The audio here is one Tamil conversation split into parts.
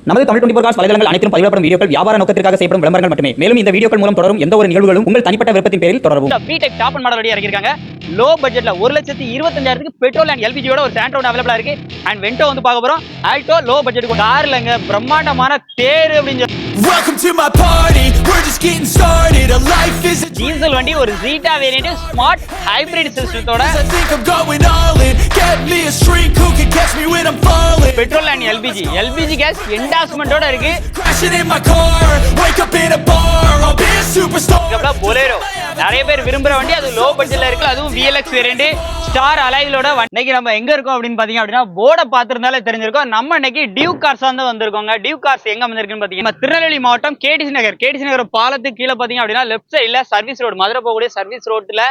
நமது தமிழ் 24 காஸ் வலைதளங்கள் அனைத்தும் பதிவிடப்படும் வீடியோக்கள் வியாபார நோக்கத்திற்காக செய்யப்படும் விளம்பரங்கள் மட்டுமே. மேலும் இந்த வீடியோக்கள் மூலம் தொடரும் எந்த ஒரு நிகழ்வுகளும் உங்கள் தனிப்பட்ட விருப்பத்தின் பேரில் தொடரவும். V-Type டாப் அண்ட் மாடல் வழியா இறக்கிருக்காங்க. லோ பட்ஜெட்ல 1,25,000க்கு பெட்ரோல் அண்ட் எல்பிஜியோட ஒரு சாண்ட்ரோன் அவைலபிளா இருக்கு. அண்ட் வென்டோ வந்து பார்க்க போறோம். ஆல்டோ லோ பட்ஜெட் கார்லங்க பிரம்மாண்டமான தேர் அப்படிங்க. Welcome to my party. We're just getting started. A life is a diesel வண்டி ஒரு ஜீட்டா வேரியன்ட் ஸ்மார்ட் ஹைபிரிட் சிஸ்டத்தோட I think I'm going all in. Get me a shrink who can catch me when I'm falling. Petrol and LPG gas என்டாஸ்மெண்டோட இருக்கு. Crashing in my car. Wake up in a bar. I'll be a superstar. அப்புறம் பொலேரோ நிறைய பேர் விரும்புற வண்டி, அது லோ பட்ஜெட்ல இருக்கு. அதுவும் VLX வேரியன்ட் ஸ்டார் அலைவிலோட. இன்னைக்கு நம்ம எங்க இருக்கோம் அப்படின்னு பாத்தீங்க அப்படின்னா, போர்டை பார்த்திருந்தாலே தெரிஞ்சிருக்கும். நம்ம இன்னைக்கு டியூக் கார்ஸ் தான் வந்திருக்கோங்க. டியூக் கார்ஸ் எங்க வந்திருக்குன்னு பாத்தீங்கன்னா, திருநெல்வேலி மாவட்டம் கேடிசி நகர் பாலத்துக்கு கீழே பாத்தீங்க அப்படின்னா லெஃப்ட் சைட்ல சர்வீஸ் ரோடு, மதுரை போகக்கூடிய சர்வீஸ் ரோட்ல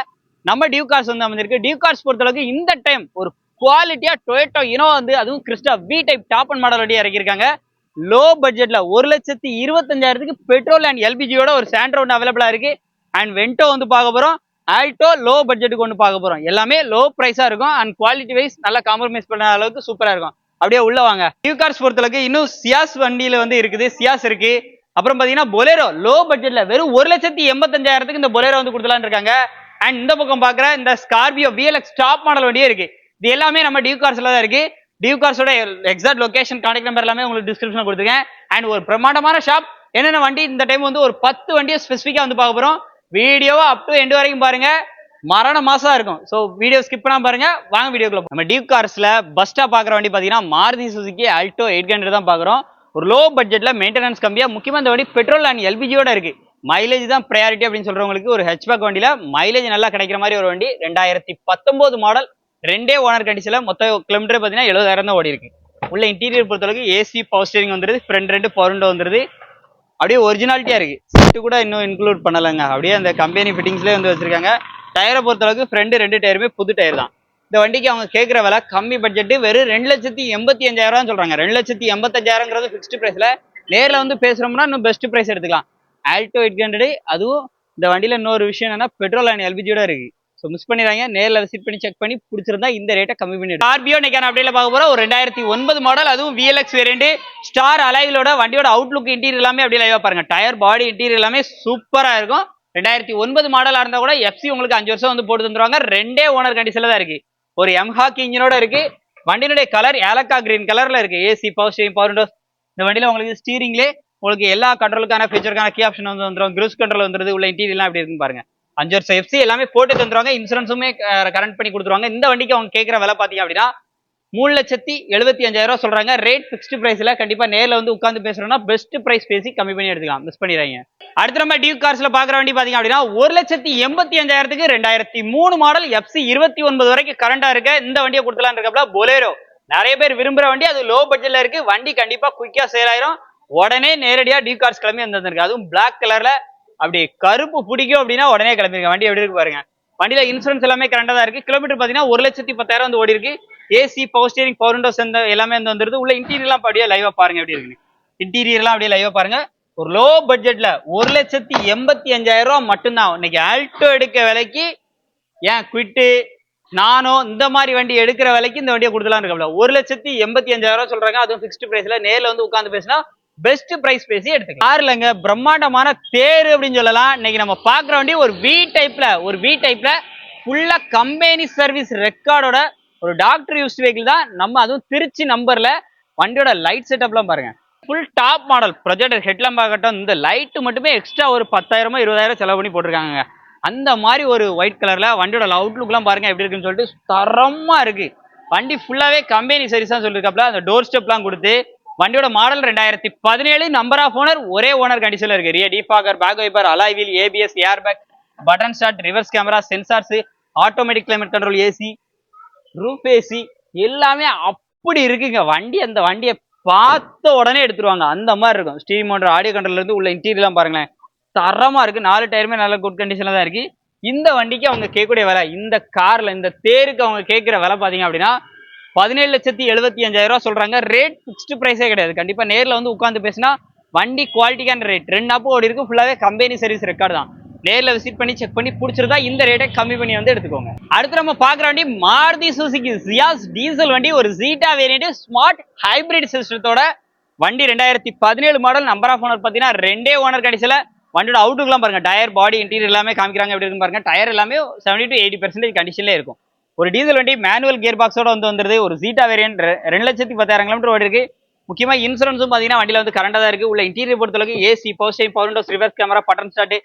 நம்ம டியூக் கார்ஸ் வந்து அமைஞ்சிருக்கு. டியூக் கார்ஸ் பொறுத்தளவுக்கு இந்த டைம் ஒரு குவாலிட்டியா டொயோட்டோ இனோவா வந்து அதுவும் Crysta V-Type top and model வண்டியா இறக்கிருக்காங்க. லோ பட்ஜெட்ல 1,25,000க்கு பெட்ரோல் அண்ட் எல்பிஜியோட ஒரு சாண்ட்ரோன் அவைலபிளா இருக்கு. அண்ட் வென்டோ வந்து பார்க்க போறோம். ஆல்டோ லோ பட்ஜெட்டுக்கு ஒன்று பார்க்க போறோம். எல்லாமே லோ பிரைஸா இருக்கும். அண்ட் குவாலிட்டி வைஸ் நல்லா காம்ப்ரமைஸ் பண்ண அளவுக்கு சூப்பரா இருக்கும். அப்படியே உள்ள வாங்க. டியூக் கார்ஸ் பொறுத்தளவுக்கு இன்னும் சியாஸ் வண்டியில வந்து இருக்குது. சியாஸ் இருக்கு. அப்புறம் பாத்தீங்கன்னா பொலேரோ லோ பட்ஜெட்ல வெறும் 1,85,000க்கு இந்த பொலேரோ வந்து கொடுத்துலான்னு இருக்காங்க. அண்ட் இந்த பக்கம் பாக்குற இந்த ஸ்கார்பியோ VLX டாப் மாடல் வண்டியே இருக்கு. இது எல்லாமே நம்ம டியூக் கார்ஸ்ல தான் இருக்கு. டியூக் கார்ஸோட எக்ஸாக்ட் லொகேஷன், கான்டாக்ட் நம்பர் எல்லாமே உங்களுக்கு டிஸ்கிரிப்ஷன்ல கொடுத்துருக்கேன். அண்ட் ஒரு பிரமாண்டமான ஷாப். என்னென்ன வண்டி இந்த டைம் வந்து ஒரு 10 வண்டியை ஸ்பெசிஃபிக்கா வந்து பார்க்க போறோம். வீடியோவை அப் டு எண்ட் வரைக்கும் பாருங்க. மரண மாசா இருக்கும். ஸோ வீடியோ ஸ்கிப் பண்ணாம பாருங்க. வாங்க வீடியோக்குள்ள. நம்ம டியூக் கார்ஸ்ல பஸ்டா பாக்குற வண்டி பாத்தீங்கன்னா மாருதி சுசுகி ஆல்டோ 800 தான் பாக்குறோம். ஒரு லோ பட்ஜெட்ல மெயின்டெனன்ஸ் கம்மியா, முக்கியமா இந்த வண்டி பெட்ரோல் அண்ட் எல்பிஜியோட இருக்கு. மைலேஜ் தான் ப்ரையாரிட்டி அப்படின்னு சொல்றவங்களுக்கு ஒரு ஹெச்பேக் வண்டியில மைலேஜ் நல்லா கிடைக்கிற மாதிரி ஒரு வண்டி. 2019 மாடல், 2 ஓனர் கண்டிஷன்ல மொத்த கிலோமீட்டர் பாத்தீங்கன்னா 70,000 தான் ஓடி இருக்கு. உள்ள இன்டீரியர் பொறுத்தளவுக்கு ஏசி பவர் ஸ்டீரிங் வந்துருது. ஃப்ரண்ட் 2 பவர் விண்டோ வந்துருது. அப்படியே ஒரிஜினாலிட்டியா இருக்கு. சீட்டு கூட இன்னும் இன்க்ளூட் பண்ணலங்க. அப்படியே அந்த கம்பெனி ஃபிட்டிங்ஸ்லேயே வந்து வச்சிருக்காங்க. டயரை பொறுத்தளவுக்கு ஃப்ரண்ட் 2 டயருமே புது டயர் தான். இந்த வண்டிக்கு அவங்க கேட்குற விலை கம்மி பட்ஜெட், வெறும் 2,85,000 சொல்றாங்க. 2,85,000ங்கிறது ஃபிக்ஸ்டு பிரைஸ்ல. நேரில் வந்து பேசுறோம்னா இன்னும் பெஸ்ட் பிரைஸ் எடுத்துக்கலாம். ஆல்டோ 800. அதுவும் இந்த வண்டியில இன்னொரு விஷயம் என்னன்னா பெட்ரோல் அண்ட் எல்பிஜியோட இருக்கு. ஸோ மிஸ் பண்ணிடுறாங்க. நேரில் விசிட் பண்ணி செக் பண்ணி பிடிச்சிருந்தா இந்த ரேட்டை கம்மி பண்ணி. ஸ்கார்பியோ இன்னைக்கான அப்படியே பார்க்க போறோம். ஒரு 2009 மாடல், அதுவும் VLX வேரியன்ட் ஸ்டார் அலைவிலோட. வண்டியோட அவுட்லுக், இன்டீரியர் எல்லாமே அப்படியே லைவா பாருங்க. டயர், பாடி, இன்டீரியர் எல்லாமே சூப்பரா இருக்கும். 2009 மாடலா இருந்தா கூட FC உங்களுக்கு 5 வருஷம் வந்து போட்டு தந்துருவாங்க. 2 ஓனர் கண்டிஷன்ல தான் இருக்கு. ஒரு எம்ஹாக் இன்ஜினோட இருக்கு. வண்டியினுடைய கலர் ஏலக்கா கிரீன் கலர்ல இருக்கு. AC power steering, power Windows. இந்த வண்டியில உங்களுக்கு ஸ்டீரிங்லே உங்களுக்கு எல்லா கண்ட்ரோலுக்கான ஃபீச்சருக்கான கீ ஆப்ஷன் வந்து வந்துடும். க்ரூஸ் கண்ட்ரோல் வந்துருது. உள்ள இன்டீரியர் எல்லாம் எப்படி இருக்குன்னு பாருங்க. 5 வருஷம் FC எல்லாமே போட்டு தந்துருவாங்க. இன்சூரன்ஸுமே கரண்ட் பண்ணி கொடுத்துருவாங்க. இந்த வண்டிக்கு அவங்க கேட்குற விலை பாத்தீங்க அப்படின்னா 3,75,000 சொல்றாங்க. ரேட் ஃபிக்ஸ்டு பிரைஸ்ல. கண்டிப்பா நேரில் வந்து உட்காந்து பேசுறோம்னா பெஸ்ட் பிரைஸ் பேசி கம்மி பண்ணி எடுத்துக்கலாம். மிஸ் பண்ணிடுறாங்க. அடுத்து நம்ம டியூக் கார்ஸ்ல பாக்குற வண்டி பாத்தீங்க அப்படின்னா 1,85,000க்கு 2003 மாடல் FC 29 வரைக்கும் கரண்டா இருக்கு. இந்த வண்டியை கொடுத்துலாம் இருக்கப்பல பொலேரோ நிறைய பேர் விரும்புற வண்டி. அது லோ பட்ஜெட்ல இருக்கு. வண்டி கண்டிப்பா குயிக்கா சேல் ஆயிரும். உடனே நேரடியா டியூக் கார்ஸ் கிளம்பி வந்திருக்கு. அதுவும் பிளாக் கலர்ல. அப்படி கருப்பு பிடிக்கும் அப்படின்னா உடனே கிளம்பிருக்க. வண்டி எப்படி இருக்கு பாருங்க. வண்டியில இன்சூரன்ஸ் எல்லாமே கரண்டா தான் இருக்கு. கிலோமீட்டர் பாத்தீங்கன்னா 1,10,000 வந்து ஓடி இருக்கு. AC power steering, power Windows எல்லாமே வந்து வந்துருது. உள்ள இன்டீரியர் எல்லாம் அப்படியே லைவா பாருங்க எப்படி இருக்கு. இன்டீரியர் எல்லாம் அப்படியே லைவா பாருங்க. ஒரு லோ பட்ஜெட்ல 1,85,000 மட்டும்தான். இன்னைக்கு ஆல்டோ எடுக்க விலைக்கு, ஏன் குவிட்டு நானோ இந்த மாதிரி வண்டி எடுக்கிற விலைக்கு இந்த வண்டியை கொடுத்துலாம் இருக்கல. 1,85,000 சொல்றாங்க. அதுவும் ஃபிக்ஸ்டு பிரைஸ்ல. நேரில் வந்து உட்காந்து பேசினா பெஸ்ட் பிரைஸ் பேசி எடுத்துக்கலாம். கார்லங்க பிரம்மாண்டமான தேர் அப்படின்னு சொல்லலாம். இன்னைக்கு நம்ம பாக்குற வண்டி ஒரு V-Typeல ஃபுல்லா கம்பெனி சர்வீஸ் ரெக்கார்டோட ஒரு டாக்டர் யூஸ் வெஹிக்கிள் தான். நம்ம அதுவும் திருச்சி நம்பர்ல. வண்டியோட லைட் செட்டப்லாம் பாருங்க. ஃபுல் டாப் மாடல் ப்ரொஜெக்டர் ஹெட்லாம் பார்க்கட்டும். இந்த லைட்டு மட்டுமே எக்ஸ்ட்ரா ஒரு 10,000 20,000 செலவு பண்ணி போட்டிருக்காங்க. அந்த மாதிரி ஒரு ஒயிட் கலர்ல. வண்டியோட அவுட்லுக்லாம் பாருங்க எப்படி இருக்குன்னு சொல்லிட்டு தரமா இருக்கு. வண்டி ஃபுல்லாவே கம்பெனி சர்வீஸ் தான் சொல்லியிருக்காப்ல. அந்த டோர் ஸ்டெப்லாம் கொடுத்து. வண்டியோட மாடல் 2017, நம்பர் ஆஃப் ஓனர் ஒரே ஓனர் கண்டிஷன்ல இருக்கு. Rear defogger, back wiper, alloy wheel, ABS, air bag, button start, reverse camera, sensors, automatic climate control, AC, roof AC எல்லாமே அப்படி இருக்குங்க. வண்டி அந்த வண்டியை பார்த்த உடனே எடுத்துருவாங்க. அந்த மாதிரி இருக்கும். ஸ்டீரிங் மோட்டர், ஆடியோ கண்ட்ரோல்ல இருந்து உள்ள இன்டீரியர்லாம் பாருங்களேன். தரமா இருக்கு. 4 டயருமே நல்ல குட் கண்டிஷன்ல தான் இருக்கு. இந்த வண்டிக்கு அவங்க கேட்கக்கூடிய விலை, இந்த கார்ல இந்த தேருக்கு அவங்க கேட்கிற விலை பாத்தீங்க அப்படின்னா 17,75,000 சொல்றாங்க. ரேட் ஃபிக்ஸ்டு பிரைஸே கிடையாது. கண்டிப்பா நேரில் வந்து உட்காந்து பேசினா வண்டி குவாலிட்டிக்கான ரேட். 2 அப்போ ஓடி இருக்கு. ஃபுல்லாவே கம்பெனி சர்வீஸ் ரெக்கார்டு தான். நேரில் விசிட் பண்ணி செக் பண்ணி பிடிச்சிருந்தா இந்த ரேட்டை கம்மி பண்ணி வந்து எடுத்துக்கோங்க. அடுத்து நம்ம பாக்குற வண்டி மாருதி சுசுகி சியாஸ் டீசல் வண்டி. ஒரு ஜீட்டா வேரியன்ட் ஸ்மார்ட் ஹைபிரிட் சிஸ்டத்தோட வண்டி 2017 மாடல். நம்பர் ஆஃப் ஓனர் பார்த்தீங்கன்னா 2 ஓனர் கண்டிஷன்ல. வண்டியோட அவுட்டுக்குலாம் பாருங்க, டயர் பாடி இன்டீரியர் எல்லாமே காமிக்கிறாங்க. எப்படி இருக்குன்னு பாருங்க. டயர் எல்லாமே 70 to 80% கண்டிஷன்ல இருக்கும். ஒரு டீசல் வண்டி மேனுவல் கியர் பாக்ஸோட வந்துருது. ஒரு ஜீட்டா வேரியன்ட் 2,10,000 கிலோமீட்டர் ஓடி இருக்கு. முக்கியமா இன்சூரன்ஸும் பாத்தீங்கன்னா வண்டியில வந்து கரண்டா தான் இருக்கு. உள்ள இன்டீரியர் பொறுத்தளவுக்கு AC, power steering, power Windows, reverse camera, button start,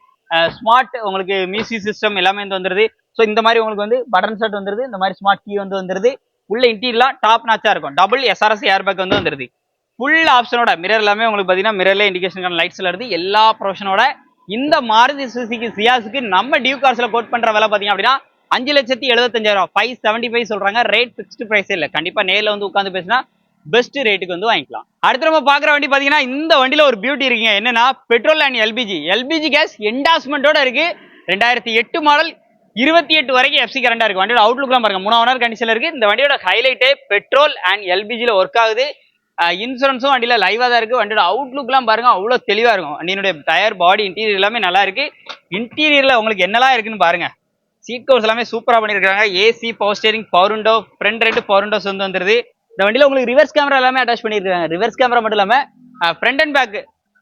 smart உங்களுக்கு மியூசிக் சிஸ்டம் எல்லாமே வந்து வந்துருது. ஸோ இந்த மாதிரி உங்களுக்கு வந்து பட்டன் ஸ்டார்ட் வந்துருது. இந்த மாதிரி ஸ்மார்ட் கீ வந்து வந்துருது. உள்ள இன்டீரியர்லாம் டாப் நாச்சா இருக்கும். டபுள் SRS ஏர் பேக் வந்து வந்துருது. ஃபுல் ஆப்ஷனோட மிரர் எல்லாமே உங்களுக்கு பாத்தீங்கன்னா மிரர்ல இண்டிகேஷன் லைட்ஸ்ல இருந்து எல்லா ப்ரொஃபஷனோட. இந்த மாருதி சுசுகி சியாஸுக்கு நம்ம டியூ கார்ஸ்ல கோட் பண்ற விலை பாத்தீங்க அப்படின்னா 5,75,000 575 சொல்றாங்க. ரேட் பிக்ஸ்டு பிரைஸ் இல்ல. கண்டிப்பா நேர்ல வந்து உட்காந்து பேசினா பெஸ்ட் ரேட்டுக்கு வந்து வாங்கிக்கலாம். அடுத்து நம்ம பாக்குற வண்டி பாத்தீங்கன்னா இந்த வண்டியில ஒரு பியூட்டி இருக்குங்க. என்னன்னா பெட்ரோல் அண்ட் எல்பிஜி கேஸ் என்டாஸ்மெண்டோட இருக்கு. 2008 மாடல் 28 வரைக்கும் எஃப்சி கரண்டா இருக்கு. வண்டியோட அவுட்லுக்லாம் பாருங்க, 3 ஓனர் கண்டிஷன்ல இருக்கு. இந்த வண்டியோட ஹைலைட்டே பெட்ரோல் அண்ட் எல்பிஜில ஒர்க் ஆகுது. இன்சூரன்ஸும் வண்டியில லைவா தான் இருக்கு. வண்டியோட அவுட்லுக்லாம் பாருங்க, அவ்வளவு தெளிவா இருக்கும். வண்டியினுடைய டயர் பாடி இன்டீரியர் எல்லாமே நல்லா இருக்கு. இன்டீரியர்ல உங்களுக்கு என்னெல்லாம் இருக்குன்னு பாருங்க. சீட் கவர்ஸ் எல்லாமே சூப்பரா பண்ணிருக்காங்க. AC, power steering, power window, front 2 power Windows வந்து வந்துருது. இந்த வண்டியில உங்களுக்கு ரிவர்ஸ் கேமரா எல்லாமே அட்டாச் பண்ணிருக்காங்க. ரிவர்ஸ் கேமரா மட்டும் இல்லாம ஃப்ரண்ட் அண்ட் பேக்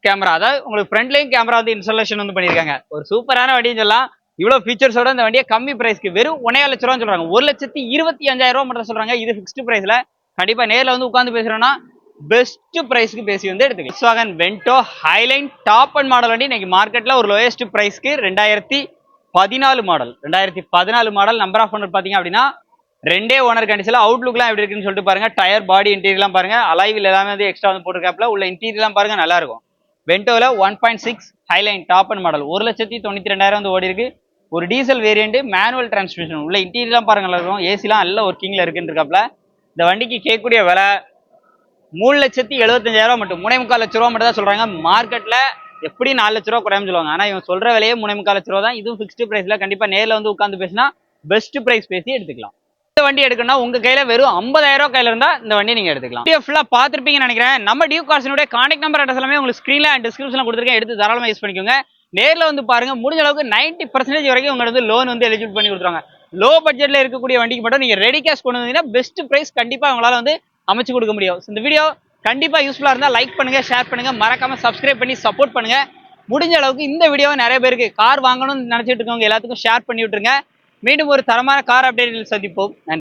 கேமரா, அதாவது உங்களுக்கு ஃப்ரண்ட்லயும் கேமரா வந்து இன்ஸ்டாலேஷன் வந்து பண்ணிருக்காங்க. ஒரு சூப்பரான வண்டின்னு சொல்லலாம். இவ்வளவு ஃபீச்சர்ஸோட இந்த வண்டியை கம்மி பிரைஸ்க்கு வெறும் 1,7 லட்ச ரூபா சொல்றாங்க. 1,25,000 மட்டும் சொல்றாங்க. இது ஃபிக்ஸ்டு பிரைஸ்ல. கண்டிப்பா நேர்ல வந்து உட்காந்து பேசுறோம்னா பெஸ்ட் பிரைஸ்க்கு பேசி வந்து எடுத்துக்கலாம். Volkswagen Vento highline top and model வண்டி இன்னைக்கு மார்க்கெட்ல ஒரு லோயஸ்ட் பிரைஸ்க்கு 2014 மாடல். நம்பர் ஆஃப் ஓனர் பாத்தீங்க அப்படின்னா 2 ஓனர் கண்டிஷன்ல. அவுட்லுக்லாம் எப்படி இருக்குன்னு சொல்லிட்டு பாருங்க. டயர் பாடி இன்டீரியர்லாம் பாருங்க. அலைவில் எல்லாமே வந்து எக்ஸ்ட்ரா வந்து போட்டிருக்காப்ல. உள்ள இன்டீரியர்லாம் பாருங்க, நல்லா இருக்கும். வென்டோல 1.6 ஹைலைன் டாப் அண்ட் மாடல் 1,92,000 வந்து ஓடி இருக்கு. ஒரு டீசல் வேரியன்ட் மேனுவல் டிரான்ஸ்மிஷன். உள்ள இன்டீரியர்லாம் பாருங்க, நல்லா இருக்கும். ஏசிலாம் நல்ல ஒர்க்கிங்ல இருக்குன்னு இருக்காப்ல. இந்த வண்டிக்கு கேட்கக்கூடிய விலை 3,75,000 மட்டும். 3,4 லட்ச ரூபா மட்டும் தான் சொல்றாங்க. மார்க்கெட்ல எப்படி 4 லட்ச ரூபா குறையும் சொல்லுவாங்க. ஆனா இவங்க சொல்ற விலையே 3,4 லட்ச ரூபா தான். இதுவும் ஃபிக்ஸ்டு பிரைஸ்ல. கண்டிப்பா நேர்ல வந்து உட்காந்து பேசினா பெஸ்ட் பிரைஸ் பேசி எடுத்துக்கலாம். இந்த வண்டி எடுக்கணும்னா உங்க கையில வெறும் 50,000 கையில இருந்தா இந்த வண்டி நீங்க எடுத்துக்கலாம். வீடியோ ஃபுல்லா பாத்துருப்பீங்கன்னு நினைக்கிறேன். நம்ம டியூ கார்ஸினுடைய கான்டாக்ட் நம்பர் அட்ரஸ் எல்லாமே உங்களுக்கு ஸ்கிரீன்ல அண்ட் டிஸ்கிரிப்ஷன்ல கொடுத்துருக்கேன். எடுத்து தாராளமா யூஸ் பண்ணிக்கோங்க. நேர்ல வந்து பாருங்க. முடிஞ்ச அளவுக்கு 90% வரைக்கும் உங்களுக்கு வந்து லோன் வந்து எலிஜிபிள் பண்ணி கொடுத்துருவாங்க. லோ பட்ஜெட்ல இருக்கக்கூடிய வண்டிக்கு மட்டும் நீங்க ரெடி கேஷ் கொண்டு வந்தீங்கன்னா பெஸ்ட் பிரைஸ் கண்டிப்பா உங்களால வந்து அமைச்சு கொடுக்க முடியும். இந்த வீடியோ கண்டிப்பா யூஸ்ஃபுல்லா இருந்தா லைக் பண்ணுங்க, ஷேர் பண்ணுங்க, மறக்காம சப்ஸ்கிரைப் பண்ணி சப்போர்ட் பண்ணுங்க. முடிஞ்ச அளவுக்கு இந்த வீடியோவை நிறைய பேருக்கு கார் வாங்கணும்னு நினைச்சிட்டு இருக்கவங்க எல்லாத்துக்கும் ஷேர் பண்ணி விட்டுருங்க. மீண்டும் ஒரு தரமான கார் அப்டேட்டில் சந்திப்போம். நன்றி.